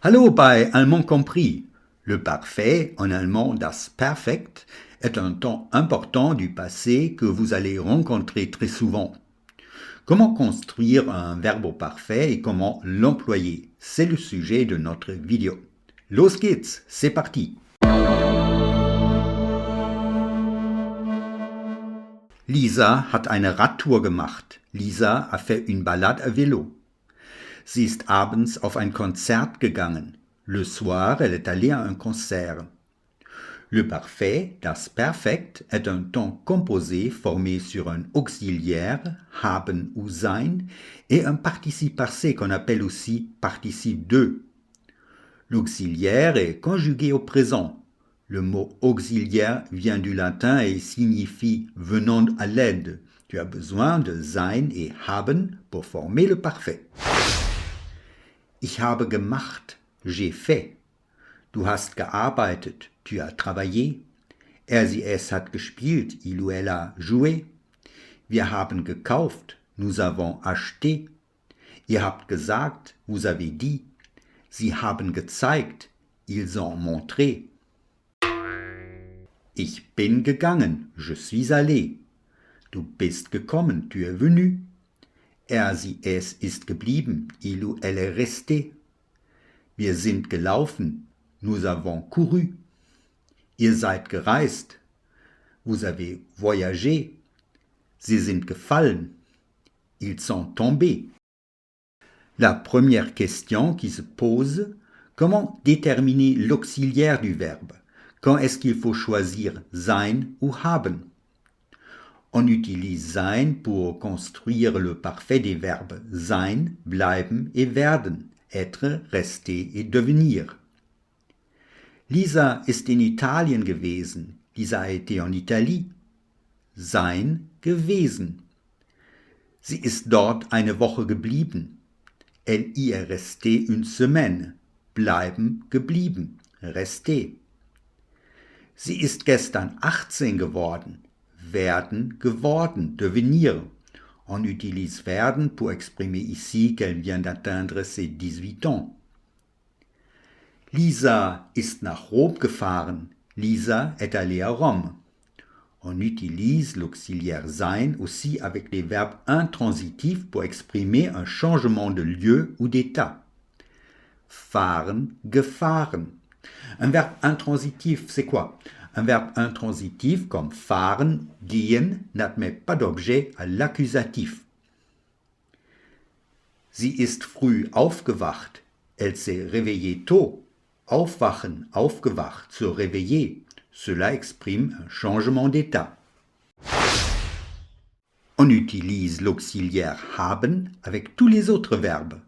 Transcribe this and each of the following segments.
Hallo bei Allemand compris. Le parfait, en allemand das Perfekt, est un temps important du passé que vous allez rencontrer très souvent. Comment construire un verbe au parfait et comment l'employer? C'est le sujet de notre vidéo. Los geht's, c'est parti. Lisa hat eine Radtour gemacht. Lisa a fait une balade à vélo. Sie ist abends auf ein Konzert gegangen. Le soir, elle est allée à un concert. Le parfait, das Perfekt, est un temps composé formé sur un auxiliaire, haben ou sein, et un participe passé qu'on appelle aussi participe de. L'auxiliaire est conjugué au présent. Le mot auxiliaire vient du latin et signifie venant à l'aide. Tu as besoin de sein et haben pour former le parfait. Ich habe gemacht, j'ai fait. Du hast gearbeitet, tu as travaillé. Sie, es hat gespielt, il ou elle a joué. Wir haben gekauft, nous avons acheté. Ihr habt gesagt, vous avez dit. Sie haben gezeigt, ils ont montré. Ich bin gegangen, je suis allé. Du bist gekommen, tu es venu. Sie, es ist geblieben, il ou elle est resté. Wir sind gelaufen, nous avons couru. Ihr seid gereist, vous avez voyagé. Sie sind gefallen, ils sont tombés. La première question qui se pose, comment déterminer l'auxiliaire du verbe? Quand est-ce qu'il faut choisir sein ou haben? On utilise sein pour construire le parfait des verbes sein, bleiben et werden, être, rester et devenir. Lisa ist in Italien gewesen. Lisa a été en Italie. Sein, gewesen. Sie ist dort eine Woche geblieben. Elle y est restée une semaine. Bleiben, geblieben. Rester. Sie ist gestern 18 geworden. Werden, geworden, devenir. On utilise werden pour exprimer ici qu'elle vient d'atteindre ses 18 ans. Lisa ist nach Rom gefahren. Lisa est allée à Rome. On utilise l'auxiliaire sein aussi avec les verbes intransitifs pour exprimer un changement de lieu ou d'état. Fahren, gefahren. Un verbe intransitif, c'est quoi? Un verbe intransitif comme fahren, gehen, n'admet pas d'objet à l'accusatif. Sie ist früh aufgewacht. Elle s'est réveillée tôt. Aufwachen, aufgewacht, se réveiller. Cela exprime un changement d'état. On utilise l'auxiliaire haben avec tous les autres verbes.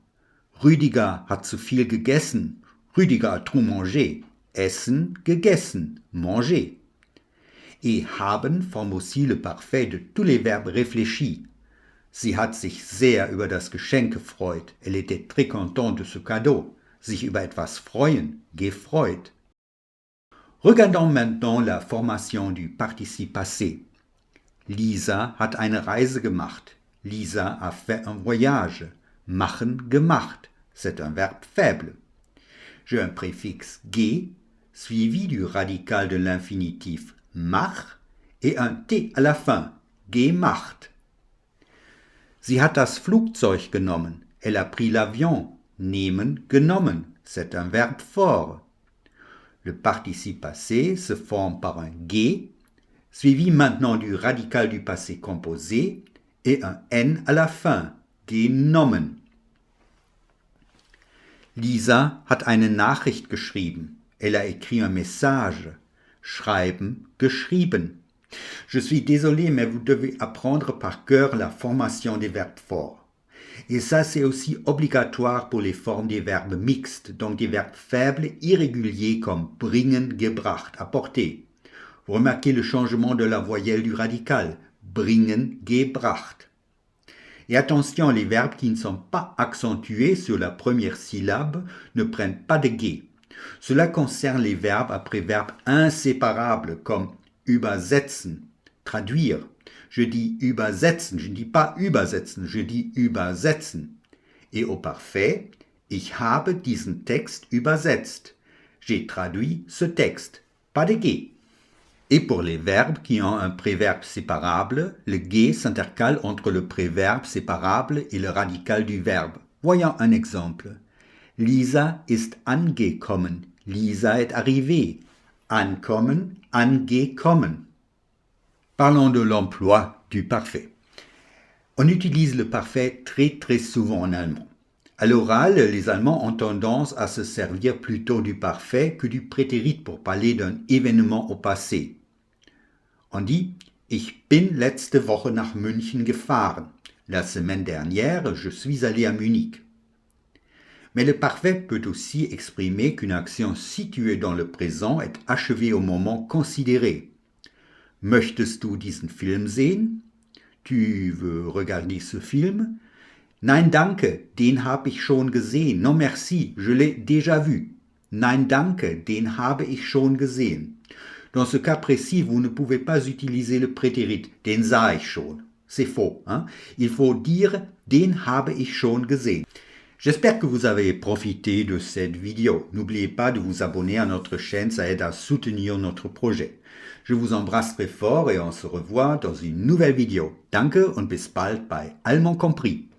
Rüdiger hat zu viel gegessen. Rüdiger a trop mangé. Essen, gegessen, manger. Et haben forme aussi le parfait de tous les verbes réfléchis. Sie hat sich sehr über das Geschenk gefreut. Elle était très contente de ce cadeau. Sich über etwas freuen, gefreut. Regardons maintenant la formation du participe passé. Lisa hat eine Reise gemacht. Lisa a fait un voyage. Machen, gemacht. C'est un verbe faible. J'ai un préfixe ge, suivi du radical de l'infinitif mach et un t à la fin, gemacht. Sie hat das Flugzeug genommen. Elle a pris l'avion. Nehmen, genommen. C'est un verbe fort. Le participe passé se forme par un ge, suivi maintenant du radical du passé composé et un n à la fin, genommen. Lisa hat eine Nachricht geschrieben. Elle a écrit un message. Schreiben, geschrieben. Je suis désolé, mais vous devez apprendre par cœur la formation des verbes forts. Et ça, c'est aussi obligatoire pour les formes des verbes mixtes, donc des verbes faibles, irréguliers comme bringen, gebracht, apporter. Vous remarquez le changement de la voyelle du radical, bringen, gebracht. Et attention, les verbes qui ne sont pas accentués sur la première syllabe ne prennent pas de ge. Cela concerne les verbes après verbes inséparables comme übersetzen, traduire. Je dis übersetzen, je ne dis pas übersetzen, je dis übersetzen. Et au parfait, Ich habe diesen Text übersetzt. J'ai traduit ce texte. Pas de G. Et pour les verbes qui ont un préverbe séparable, le G s'intercale entre le préverbe séparable et le radical du verbe. Voyons un exemple. Lisa ist angekommen. Lisa est arrivée. Ankommen, angekommen. Parlons de l'emploi du parfait. On utilise le parfait très souvent en allemand. À l'oral, les Allemands ont tendance à se servir plutôt du parfait que du prétérit pour parler d'un événement au passé. On dit « Ich bin letzte Woche nach München gefahren ». La semaine dernière, je suis allé à Munich. Mais le parfait peut aussi exprimer qu'une action située dans le présent est achevée au moment considéré. Möchtest du diesen Film sehen? Tu veux regarder ce film? Nein, danke, den habe ich schon gesehen. Non, merci, je l'ai déjà vu. Nein, danke, den habe ich schon gesehen. Dans ce cas précis, vous ne pouvez pas utiliser le prétérit, den sah ich schon. C'est faux, hein? Il faut dire, den habe ich schon gesehen. J'espère que vous avez profité de cette vidéo. N'oubliez pas de vous abonner à notre chaîne, ça aide à soutenir notre projet. Je vous embrasse très fort et on se revoit dans une nouvelle vidéo. Danke und bis bald bei Allemand compris.